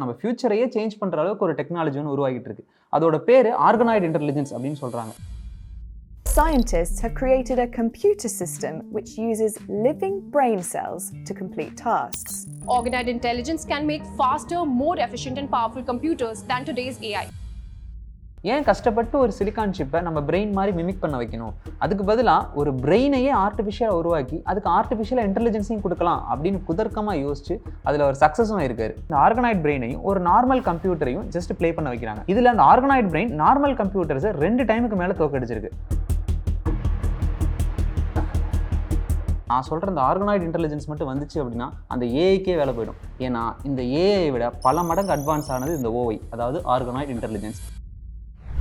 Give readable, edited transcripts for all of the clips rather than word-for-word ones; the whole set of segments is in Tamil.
நம்ம ஃபியூச்சரையே சேஞ்ச் பண்ற அளவுக்கு ஒரு டெக்னாலஜி ஒன்று உருவாகிட்டு இருக்கு. அதோட பேரு ஆர்கனாய்டு இன்டெலிஜென்ஸ் அப்படின்னு சொல்றாங்க. Scientists have created a computer system which uses living brain cells to complete tasks. Organoid intelligence can make faster, more efficient and powerful computers than today's AI. ஏன் கஷ்டப்பட்டு ஒரு சிலிக்கான் சிப்பை நம்ம பிரெயின் மாதிரி மிமிக் பண்ண வைக்கணும்? அதுக்கு பதிலாக ஒரு பிரெயினையே ஆர்டிஃபிஷியலாக உருவாக்கி அதுக்கு ஆர்டிஃபிஷியலாக இன்டெலிஜென்ஸையும் கொடுக்கலாம் அப்படின்னு குதர்க்கமாக யோசிச்சு அதில் ஒரு சக்ஸஸும் இருக்காரு. இந்த ஆர்கனாய்டு பிரெயினையும் ஒரு நார்மல் கம்ப்யூட்டரையும் ஜஸ்ட் ப்ளே பண்ண வைக்கிறாங்க. இதில் அந்த ஆர்கனாய்டு பிரெயின் நார்மல் கம்ப்யூட்டர்ஸை 2 டைமுக்கு மேலே தோக்கடிச்சிருக்கு. நான் சொல்கிற இந்த ஆர்கனாய்டு இன்டெலிஜென்ஸ் மட்டும் வந்துச்சு அப்படின்னா அந்த ஏஐக்கே வேலை போயிடும். ஏன்னா இந்த ஏஐ விட பல மடங்கு அட்வான்ஸ் ஆனது இந்த ஓஐ, அதாவது ஆர்கனாய்டு இன்டெலிஜென்ஸ்.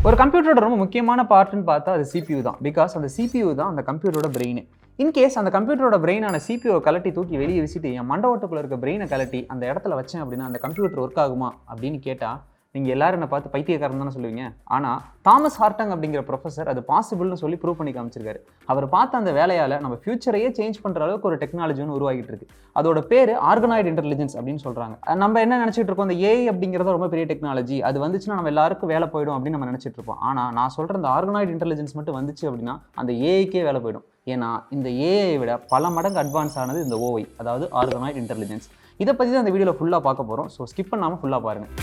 ஒரு கம்ப்யூட்டரோட ரொம்ப முக்கியமான பார்ட்னு பார்த்தா அது சிபியூ தான். பிகாஸ் அந்த சிபியூ தான் அந்த கம்ப்யூட்டரோட பிரெயின். இன்கேஸ் அந்த கம்ப்யூட்டரோட பிரெயினான சிபியூவை கலட்டி தூக்கி வெளியே வச்சுட்டு என் மண்டோட்டுக்குள்ள இருக்க பிரெயினை கலட்டி அந்த இடத்துல வச்சேன் அப்படின்னா அந்த கம்ப்யூட்டர் ஒர்க் ஆகுமா அப்படின்னு கேட்டால் நீங்கள் எல்லாரும் என்ன பார்த்து பைத்தியக்காரன் தானே சொல்லுவீங்க. ஆனால் தாமஸ் ஹார்டங் அப்படிங்கிற ப்ரொஃபஸர் அது பாசிபிள்னு சொல்லி ப்ரூவ் பண்ணி காமிச்சிருக்காரு. அவர் பார்த்த அந்த வேலையால் நம்ம ஃபியூச்சரையே சேஞ்ச் பண்ணுற அளவுக்கு ஒரு டெக்னாலஜி ஒன்று உருவாகிட்டு இருக்கு. அதோட பேர் ஆர்கனாய்டு இன்டெலிஜென்ஸ் அப்படின்னு சொல்கிறாங்க. நம்ம என்ன நினச்சிட்டு இருக்கோம், அந்த ஏஐ அப்படிங்கிறது ரொம்ப பெரிய டெக்னாலஜி, அது வந்துச்சுன்னா நம்ம எல்லாருக்கும் வேலை போயிடும் அப்படின்னு நம்ம நினச்சிட்டு இருப்போம். ஆனால் நான் சொல்கிற இந்த ஆர்கனாய்டு இன்டெலிஜென்ஸ் மட்டும் வந்துச்சு அப்படின்னா அந்த ஏஐக்கே வேலை போயிடும். ஏன்னா இந்த ஏஐ விட பல மடங்கு அட்வான்ஸ் ஆனது இந்த ஓஐ, அதாவது ஆர்கனாய்டு இன்டெலிஜென்ஸ். இதை பற்றி தான் இந்த வீடியோவில் ஃபுல்லாக பார்க்க போகிறோம். ஸோ ஸ்கிப் பண்ணாமல் ஃபுல்லாக பாருங்கள்.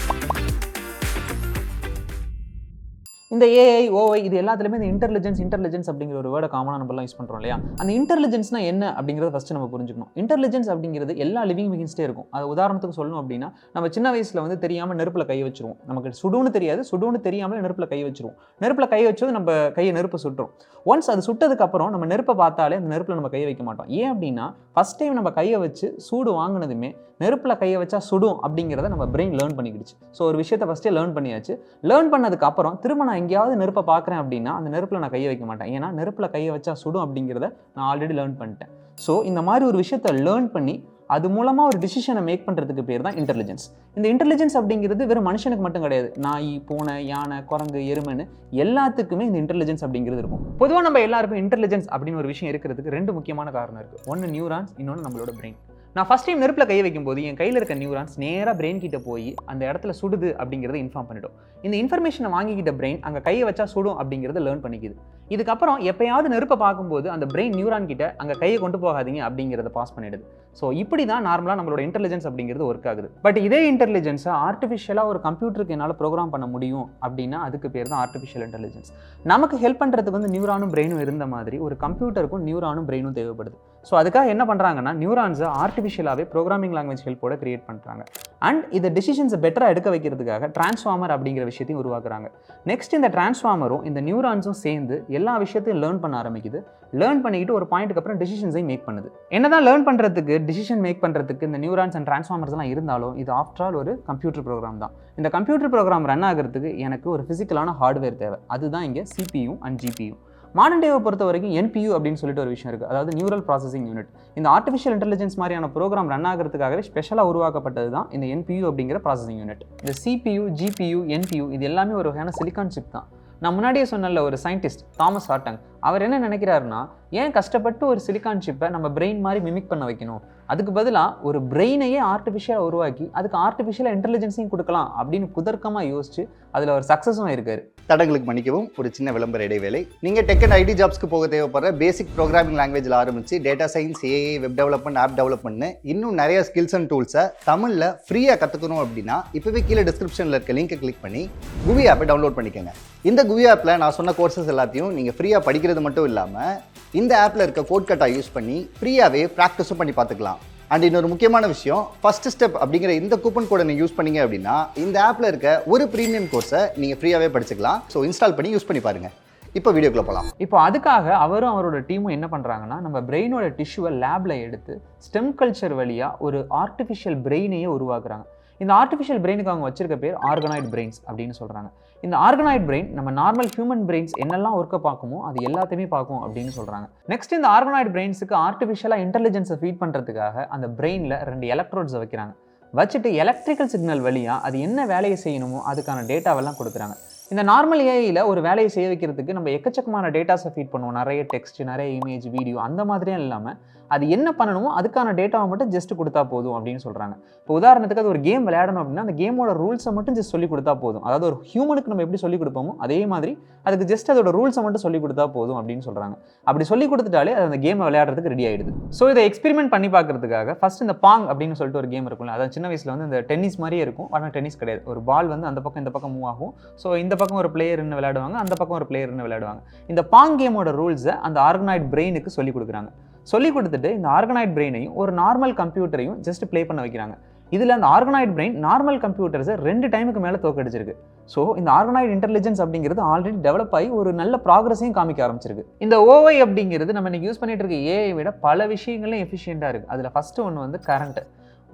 இந்த ஏஐ ஓஐ இது எல்லாத்துலேயுமே இந்த இன்டெலிஜென்ஸ் அப்படிங்கிற ஒரு வேர்டை காமனாக நம்மளாம் யூஸ் பண்ணுறோம் இல்லையா? அந்த இன்டெலிஜென்ஸ்னா என்ன அப்படிங்கிறத ஃபஸ்ட்டு நம்ம புரிஞ்சுக்கணும். இன்டெலிஜென்ஸ் அப்படிங்கிறது எல்லா லிவிங் பீயிங்ஸ்டே இருக்கும். அது உதாரணத்துக்கு சொல்லணும் அப்படின்னா நம்ம சின்ன வயசில் வந்து தெரியாமல் நெருப்பில் கை வச்சிருவோம். நமக்கு சுடுன்னு தெரியாது, சுடுன்னு தெரியாமல் நெருப்பில் கை வச்சிருவோம். நெருப்பில் கை வச்சது நம்ம கையை நெருப்பு சுட்டுரும். ஒன்ஸ் அது சுட்டதுக்கப்புறம் நம்ம நெருப்பை பார்த்தாலே அந்த நெருப்பில் நம்ம கை வைக்க மாட்டோம். ஏன் அப்படின்னா ஃபஸ்ட் டைம் நம்ம கையை வச்சு சூடு வாங்கினதுமே நெருப்பில் கையை வச்சா சுடும் அப்படிங்கிறத நம்ம பிரெயின் லேர்ன் பண்ணிக்கிடுச்சு. ஸோ ஒரு விஷயத்தை ஃபஸ்ட்டே லேர்ன் பண்ணியாச்சு. லேர்ன் பண்ணதுக்கப்புறம் திரும்ப நான் எங்கேயாவது நெருப்பை பார்க்குறேன் அப்படின்னா அந்த நெருப்பில் நான் கையை வைக்க மாட்டேன். ஏன்னா நெருப்பில் கையை வச்சா சுடும் அப்படிங்கிறத நான் ஆல்ரெடி லேர்ன் பண்ணிட்டேன். ஸோ இந்த மாதிரி ஒரு விஷயத்தை லேர்ன் பண்ணி அது மூலமாக ஒரு டிசிஷனை மேக் பண்ணுறதுக்கு பேர் தான் இன்டெலிஜென்ஸ். இந்த இன்டெலிஜென்ஸ் அப்படிங்கிறது வெறும் மனுஷனுக்கு மட்டும் கிடையாது. நாய், பூனை, யானை, குரங்கு, எருமைன்னு எல்லாத்துக்குமே இந்த இன்டெலிஜென்ஸ் அப்படிங்கிறது இருக்கும். பொதுவாக நம்ம எல்லாருக்கும் இன்டெலிஜென்ஸ் அப்படின்னு ஒரு விஷயம் இருக்கிறதுக்கு 2 முக்கியமான காரணம் இருக்குது. ஒன்று நியூரான்ஸ், இன்னொன்று நம்மளோட பிரெயின். நான் ஃபஸ்ட் டைம் நெருப்பில் கை வைக்கும்போது என் கையில் இருக்க நியூரான்ஸ் நேராக பிரெயின் கிட்ட போய் அந்த இடத்துல சுடுது அப்படிங்கிறத இன்ஃபார்ம் பண்ணிடும். இந்த இன்ஃபர்மேஷனை வாங்கிக்கிட்ட பிரெயின் அங்கே கையை வச்சா சுடும் அப்படிங்கிறத லேர்ன் பண்ணிக்குது. இதுக்கப்புறம் எப்பயாவது நெருப்பை பார்க்கும்போது அந்த பிரெயின் நியூரான் கிட்ட அங்கே கையை கொண்டு போகாதீங்க அப்படிங்கிறத பாஸ் பண்ணிடுது. ஸோ இப்படி தான் நார்மலாக நம்மளோட இன்டெலிஜென்ஸ் அப்படிங்கிறது ஒர்க் ஆகுது. பட் இதே இன்டெலிஜென்ஸை ஆர்டிஃபிஷியலாக ஒரு கம்ப்யூட்டருக்கு என்னால் ப்ரோக்ராம் பண்ண முடியும் அப்படின்னா அதுக்கு பேர் தான் ஆர்டிஃபிஷியல் இன்டெலிஜென்ஸ். நமக்கு ஹெல்ப் பண்ணுறதுக்கு வந்து நியூரானும் பிரெயினும் இருந்த மாதிரி ஒரு கம்ப்யூட்டருக்கும் நியூரானும் பிரெயினும் தேவைப்படுது. ஸோ அதுக்காக என்ன பண்ணுறாங்கன்னா நியூரான்ஸை ஆர்டிஃபிஷியலாகவே ப்ரோக்ராமிங் லாங்குவேஜ் ஹெல்ப்போட கிரியேட் பண்ணுறாங்க. அண்ட் இந்த டிசிஷன்ஸை பெட்டராக எடுக்க வைக்கிறதுக்காக டிரான்ஸ்ஃபார்மர் அப்படிங்கிற விஷயத்தையும் உருவாக்குறாங்க. நெக்ஸ்ட் இந்த டிரான்ஸ்ஃபார்மரும் இந்த நியூரான்ஸும் சேர்ந்து எல்லா விஷயத்தையும் லேர்ன் பண்ண ஆரம்பிக்குது. லேர்ன் பண்ணிக்கிட்டு ஒரு பாயிண்ட்டுக்கு அப்புறம் டிசிஷன்ஸை மேக் பண்ணுது. என்னதான் லேர்ன் பண்ணுறதுக்கு, டிசிஷன் மேக் பண்ணுறதுக்கு இந்த நியூரான்ஸ் அண்ட் டிரான்ஸ்ஃபார்மர்ஸ் எல்லாம் இருந்தாலும் இது ஆஃப்டர் ஆல் ஒரு கம்ப்யூட்டர் ப்ரோக்ராம் தான். இந்த கம்ப்யூட்டர் ப்ரோக்ராம் ரன் ஆகிறதுக்கு எனக்கு ஒரு ஃபிசிக்கலான ஹார்ட்வேர் தேவை. அதுதான் இங்கே சிபியூ அண்ட் ஜிபியூ. மாடர்ன் டேவை பொறுத்த வரைக்கும் என்பியூ அப்படின்னு சொல்லிட்டு ஒரு விஷயம் இருக்குது, அதாவது நியூரல் ப்ராசஸிங் யூனிட். இந்த ஆர்டிஃபிஷியல் இன்டெலிஜென்ஸ் மாதிரியான ப்ரோக்ராம் ரன் ஆகிறதுக்காகவே ஸ்பெஷலாக உருவாக்கப்பட்டது தான் இந்த என்பியூ அப்படிங்கிற ப்ராசஸிங் யூனிட். இந்த சிபியூ, ஜிபியூ, என்பியூ இது எல்லாமே ஒரு வகையான சிலிக்கான் சிப் தான். நான் முன்னாடியே சொன்னல ஒரு சயின்டிஸ்ட் தாமஸ் ஹார்டங், அவர் என்ன நினைக்கிறாருன்னா ஏன் கஷ்டப்பட்டு ஒரு சிலிக்கான் சிப்பை நம்ம பிரெயின் மாதிரி மிமிக் பண்ண வைக்கணும், அதுக்கு பதிலாக ஒரு பிரெயினையே ஆர்டிஃபிஷியலாக உருவாக்கி அதுக்கு ஆர்டிஃபிஷியலாக இன்டெலிஜென்ஸையும் கொடுக்கலாம் அப்படின்னு குதர்க்கமாக யோசிச்சு அதில் ஒரு சக்ஸஸும் இருக்காரு. தடங்களுக்கு மன்னிக்கவும், ஒரு சின்ன விளம்பர இடைவேளை. நீங்கள் டெக் அண்ட் ஐடி ஜாப்ஸ்க்கு போக தேவைப்படுற பேசிக் ப்ரோக்ராமிங் லாங்குவேஜில் ஆரம்பித்து data science, AI, web development, app டெவலப்மெண்ட்னு இன்னும் நிறைய ஸ்கில்ஸ் அண்ட் டூல்ஸை தமிழில் ஃப்ரீயாக கற்றுக்கணும் அப்படின்னா இப்போவே கீழே டிஸ்கிரிப்ஷனில் இருக்க லிங்கை கிளிக் பண்ணி குவி ஆப்பை டவுன்லோட் பண்ணிக்கோங்க. இந்த குவி ஆப்பில் நான் சொன்ன கோர்சஸ் எல்லாத்தையும் நீங்கள் ஃப்ரீயாக படிக்கிறது மட்டும் இல்லாமல் இந்த ஆப்பில் இருக்க கோட் கட்டா யூஸ் பண்ணி ஃப்ரீயாகவே ப்ராக்டிஸும் பண்ணி பார்த்துக்கலாம். அண்ட் இன்னொரு முக்கியமான விஷயம், ஃபர்ஸ்ட் ஸ்டெப் அப்படிங்கிற இந்த கூப்பன் கோடை நீங்கள் யூஸ் பண்ணீங்க அப்படின்னா இந்த ஆப்பில் இருக்க ஒரு ப்ரீமியம் கோர்ஸை நீங்கள் ஃப்ரீயாகவே படிச்சுக்கலாம். ஸோ இன்ஸ்டால் பண்ணி யூஸ் பண்ணி பாருங்கள். இப்போ வீடியோக்குள்ள போகலாம். இப்போ அதுக்காக அவரும் அவரோட டீமும் என்ன பண்ணுறாங்கன்னா நம்ம பிரெயினோட டிஷ்யூவை லேபில் எடுத்து ஸ்டெம் கல்ச்சர் வழியாக ஒரு ஆர்டிஃபிஷியல் பிரெயினையே உருவாக்குறாங்க. இந்த ஆர்டிஃபிஷியல் பிரெயினுக்கு அவங்க வச்சிருக்க பேர் ஆர்கனாய்டு பிரெயின்ஸ் அப்படின்னு சொல்கிறாங்க. இந்த ஆர்கனாய்டு பிரெயின் நம்ம நார்மல் ஹியூமன் பிரெயின்ஸ் என்னெல்லாம் ஒர்க்கை பார்க்குமோ அது எல்லாத்தையுமே பார்க்கும் அப்படின்னு சொல்கிறாங்க. நெக்ஸ்ட் இந்த ஆர்கனாய்டு பிரெயின்ஸுக்கு ஆர்டிஃபிஷியலாக இன்டெலிஜென்ஸை ஃபீட் பண்ணுறதுக்காக அந்த பிரெயினில் 2 எலக்ட்ரோட்ஸை வைக்கிறாங்க. வச்சுட்டு எலக்ட்ரிக்கல் சிக்னல் வழியாக அது என்ன வேலையை செய்யணுமோ அதுக்கான டேட்டாவெல்லாம் கொடுக்குறாங்க. இந்த நார்மல் ஏஐயில் ஒரு வேலையை செய்ய வைக்கிறதுக்கு நம்ம எக்கச்சக்கமான டேட்டாஸை ஃபீட் பண்ணுவோம். நிறைய டெக்ஸ்ட், நிறைய இமேஜ், வீடியோ அந்த மாதிரியும் இல்லாமல் அது என்ன பண்ணணுமோ அதுக்கான டேட்டாவை மட்டும் ஜஸ்ட் கொடுத்தா போதும் அப்படின்னு சொல்கிறாங்க. இப்போ உதாரணத்துக்கு அது ஒரு கேம் விளையாடணும் அப்படின்னா அந்த கேமோட ரூல்ஸை மட்டும் ஜஸ்ட் சொல்லி கொடுத்தா போதும். அதாவது ஒரு ஹியூமனுக்கு நம்ம எப்படி சொல்லிக் கொடுப்போமோ அதே மாதிரி அதுக்கு ஜஸ்ட் அதோட ரூல்ஸை மட்டும் சொல்லி கொடுத்தா போதும் அப்படின்னு சொல்கிறாங்க. அப்படி சொல்லி கொடுத்துட்டாலே அது அந்த கேமை விளையாடுறதுக்கு ரெடி ஆகிடுது. ஸோ இதை எக்ஸ்பெரிமெண்ட் பண்ணி பார்க்கறதுக்காக ஃபர்ஸ்ட் இந்த பாங் அப்படின்னு சொல்லிட்டு ஒரு கேம் இருக்கும்ல, அதாவது சின்ன வயசில் வந்து இந்த டென்னிஸ் மாதிரியே இருக்கும். ஆனால் டென்னிஸ் கிடையாது. ஒரு பால் வந்து அந்த பக்கம் இந்த பக்கம் மூவ் ஆகும். ஸோ இந்த பக்கம் ஒரு பிளேயர்னு விளையாடுவாங்க, அந்த பக்கம் ஒரு பிளேயர்னு விளையாடுவாங்க. இந்த பாங் கேமோட ரூல்ஸை அந்த ஆர்கனாய்ட் பிரெயினுக்கு சொல்லி கொடுக்குறாங்க. சொல்லி கொடுத்துட்டு இந்த ஆர்கனாய்ட் பிரெயினையும் ஒரு நார்மல் கம்ப்யூட்டரையும் ஜஸ்ட் ப்ளே பண்ண வைக்கிறாங்க. இதில் அந்த ஆர்கனாய்ட் பிரெயின் நார்மல் கம்ப்யூட்டர்ஸை 2 டைமுக்கு மேலே தோக்கடிச்சிருக்கு. ஸோ இந்த ஆர்கனாய்ட் இன்டெலிஜென்ஸ் அப்படிங்கிறது ஆல்ரெடி டெவலப் ஆகி ஒரு நல்ல ப்ராக்ரஸையும் காமிக்க ஆரம்பிச்சிருக்கு. இந்த ஓஐ அப்படிங்கிறது நம்ம இன்னைக்கு யூஸ் பண்ணிட்டு இருக்க ஏஐ விட பல விஷயங்களையும் எஃபிஷியண்டாக இருக்குது. அதில் ஃபஸ்ட்டு ஒன்று வந்து கரண்ட்.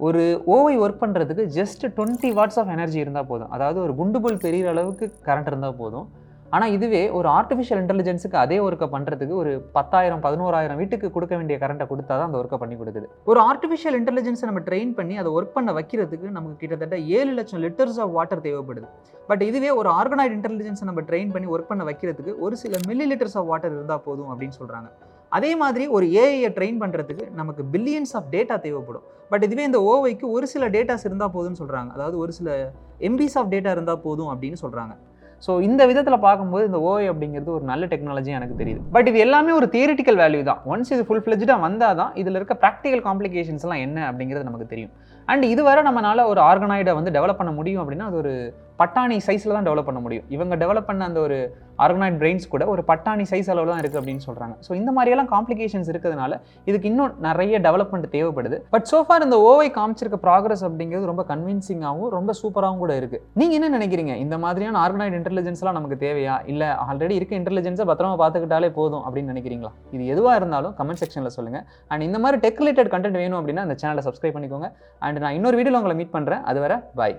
ஒரு ஓஐ ஒர்க் பண்ணுறதுக்கு ஜஸ்ட் 20 வாட்ஸ் ஆஃப் எனர்ஜி இருந்தால் போதும். அதாவது ஒரு குண்டுபுல் பெரிய அளவுக்கு கரண்ட் இருந்தால் போதும். ஆனால் இதுவே ஒரு ஆர்டிஃபிஷியல் இன்டெலிஜென்ஸுக்கு அதே ஒர்க்கை பண்ணுறதுக்கு ஒரு 10,000 11,000 வீட்டுக்கு கொடுக்க வேண்டிய கரண்ட்டை கொடுத்தா தான் அந்த ஒர்க்கை பண்ணி கொடுக்குது. ஒரு ஆர்டிஃபிஷியல் இன்டெலிஜென்ஸை நம்ம ட்ரெயின் பண்ணி அதை ஒர்க் பண்ண வைக்கிறதுக்கு நமக்கு கிட்டத்தட்ட 7 லட்சம் லிட்டர்ஸ் ஆஃப் வாட்டர் தேவைப்படுது. பட் இதுவே ஒரு ஆர்கனைட் இன்டெலிஜென்ஸை நம்ம ட்ரெயின் பண்ணி ஒர்க் பண்ண வைக்கிறதுக்கு ஒரு சில மில்லி லிட்டர்ஸ் ஆஃப் வாட்டர் இருந்தால் போதும் அப்படின்னு சொல்கிறாங்க. அதே மாதிரி ஒரு ஏஐயை ட்ரெயின் பண்ணுறதுக்கு நமக்கு பில்லியன்ஸ் ஆஃப் டேட்டா தேவைப்படும். பட் இதுவே இந்த ஓஐக்கு ஒரு சில டேட்டாஸ் இருந்தால் போதும்னு சொல்கிறாங்க. அதாவது ஒரு சில எம்பிஸ் ஆஃப் டேட்டா இருந்தால் போதும் அப்படின்னு சொல்கிறாங்க. ஸோ இந்த விதத்தில் பார்க்கும்போது இந்த ஓஐ அப்படிங்கிறது ஒரு நல்ல டெக்னாலஜி எனக்கு தெரியுது. பட் இது எல்லாமே ஒரு தியரிட்டிக்கல் வேல்யூ தான். ஒன்ஸ் இது ஃபுல் ஃப்ளெஜ்டாக வந்தால் தான் இதில் இருக்க ப்ராக்டிக்கல் காம்ப்ளிகேஷன்ஸ்லாம் என்ன அப்படிங்கிறது நமக்கு தெரியும். அண்ட் இதுவரை நம்மளால ஒரு ஆர்கனாய்டை வந்து டெவலப் பண்ண முடியும் அப்படின்னா அது ஒரு பட்டாணி சைஸில் தான் டெவலப் பண்ண முடியும். இவங்க டெவலப் பண்ண அந்த ஒரு ஆர்கனாய்ட் பிரெயின்ஸ் கூட ஒரு பட்டாணி சைஸ் அளவில் தான் இருக்குது அப்படின்னு சொல்கிறாங்க. ஸோ இந்த மாதிரியெல்லாம் காம்ப்ளிகேஷன்ஸ் இருக்கிறதுனால இதுக்கு இன்னும் நிறைய டெவலப்மெண்ட் தேவைப்படுது. பட் சோஃபார் இந்த ஓஐ காமிச்சிருக்க ப்ராக்ரஸ் அப்படிங்கிறது ரொம்ப கன்வின்சிங்காகவும் ரொம்ப சூப்பராகவும் கூட இருக்குது. நீங்கள் என்ன நினைக்கிறீங்க? இந்த மாதிரியான ஆர்கனைட் இன்டெலிஜென்ஸ்லாம் நமக்கு தேவையா, இல்லை ஆல்ரெடி இருக்க இன்டெலிஜென்ஸை பத்திரமா பார்த்துக்கிட்டாலே போதும் அப்படின்னு நினைக்கிறீங்களா? இது எதுவாக இருந்தாலும் கமெண்ட் செக்ஷனில் சொல்லுங்கள். அண்ட் இந்த மாதிரி டெக் ரிலேட்டட் கண்டென்ட் வேணும் அப்படின்னா அந்த சேனலை சப்ஸ்கிரைப் பண்ணிக்கோங்க. அண்ட் நான் இன்னொரு வீடியோவில் உங்களை மீட் பண்ணுறேன். அதுவரை பாய்.